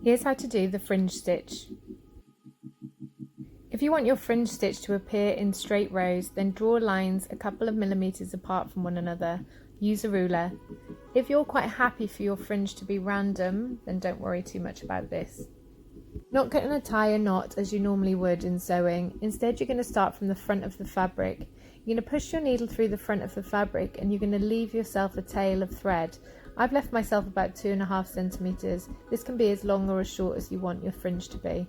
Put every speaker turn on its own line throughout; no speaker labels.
Here's how to do the fringe stitch. If you want your fringe stitch to appear in straight rows, then draw lines a couple of millimeters apart from one another. Use a ruler. If you're quite happy for your fringe to be random, then don't worry too much about this. Not going to tie a knot as you normally would in sewing. Instead, you're going to start from the front of the fabric. You're going to push your needle through the front of the fabric and you're going to leave yourself a tail of thread. I've left myself about 2.5 centimeters. This can be as long or as short as you want your fringe to be.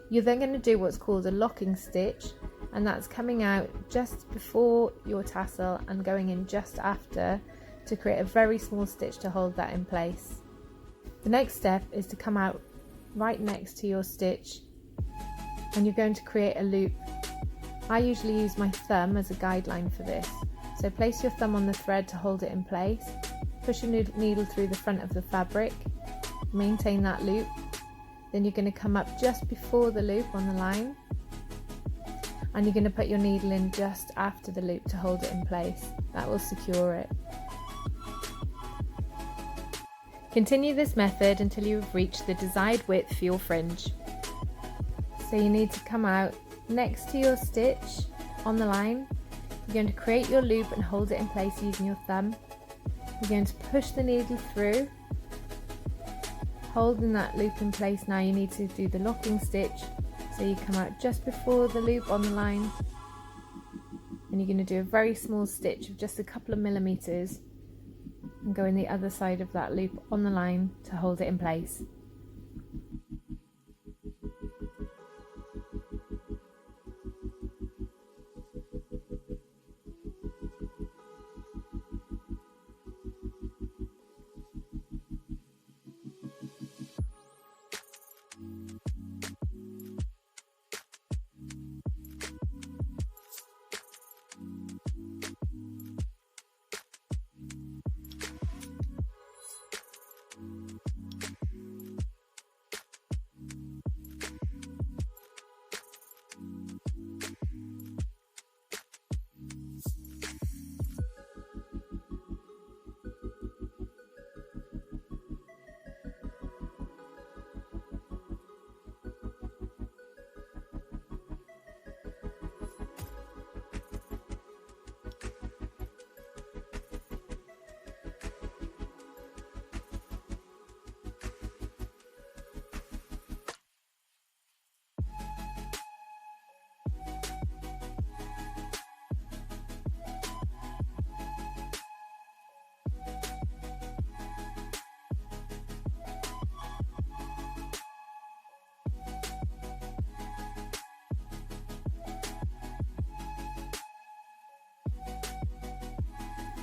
You're then going to do what's called a locking stitch, and that's coming out just before your tassel and going in just after to create a very small stitch to hold that in place. The next step is to come out right next to your stitch and you're going to create a loop. I usually use my thumb as a guideline for this. So place your thumb on the thread to hold it in place. Push your needle through the front of the fabric, maintain that loop, then you're going to come up just before the loop on the line and you're going to put your needle in just after the loop to hold it in place. That will secure it. Continue this method until you have reached the desired width for your fringe. So you need to come out next to your stitch on the line. You're going to create your loop and hold it in place using your thumb. You're going to push the needle through, holding that loop in place. Now you need to do the locking stitch, so you come out just before the loop on the line and you're going to do a very small stitch of just a couple of millimeters and go in the other side of that loop on the line to hold it in place.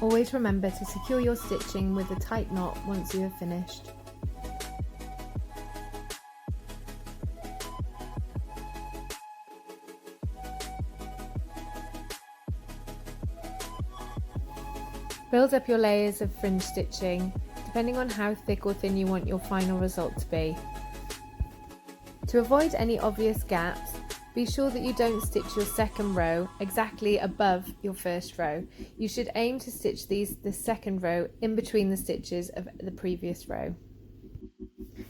Always remember to secure your stitching with a tight knot once you have finished. Build up your layers of fringe stitching, depending on how thick or thin you want your final result to be. To avoid any obvious gaps, be sure that you don't stitch your second row exactly above your first row. You should aim to stitch the second row in between the stitches of the previous row.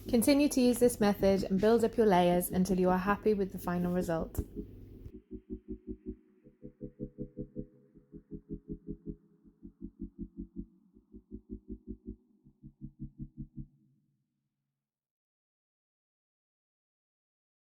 Continue to use this method and build up your layers until you are happy with the final result.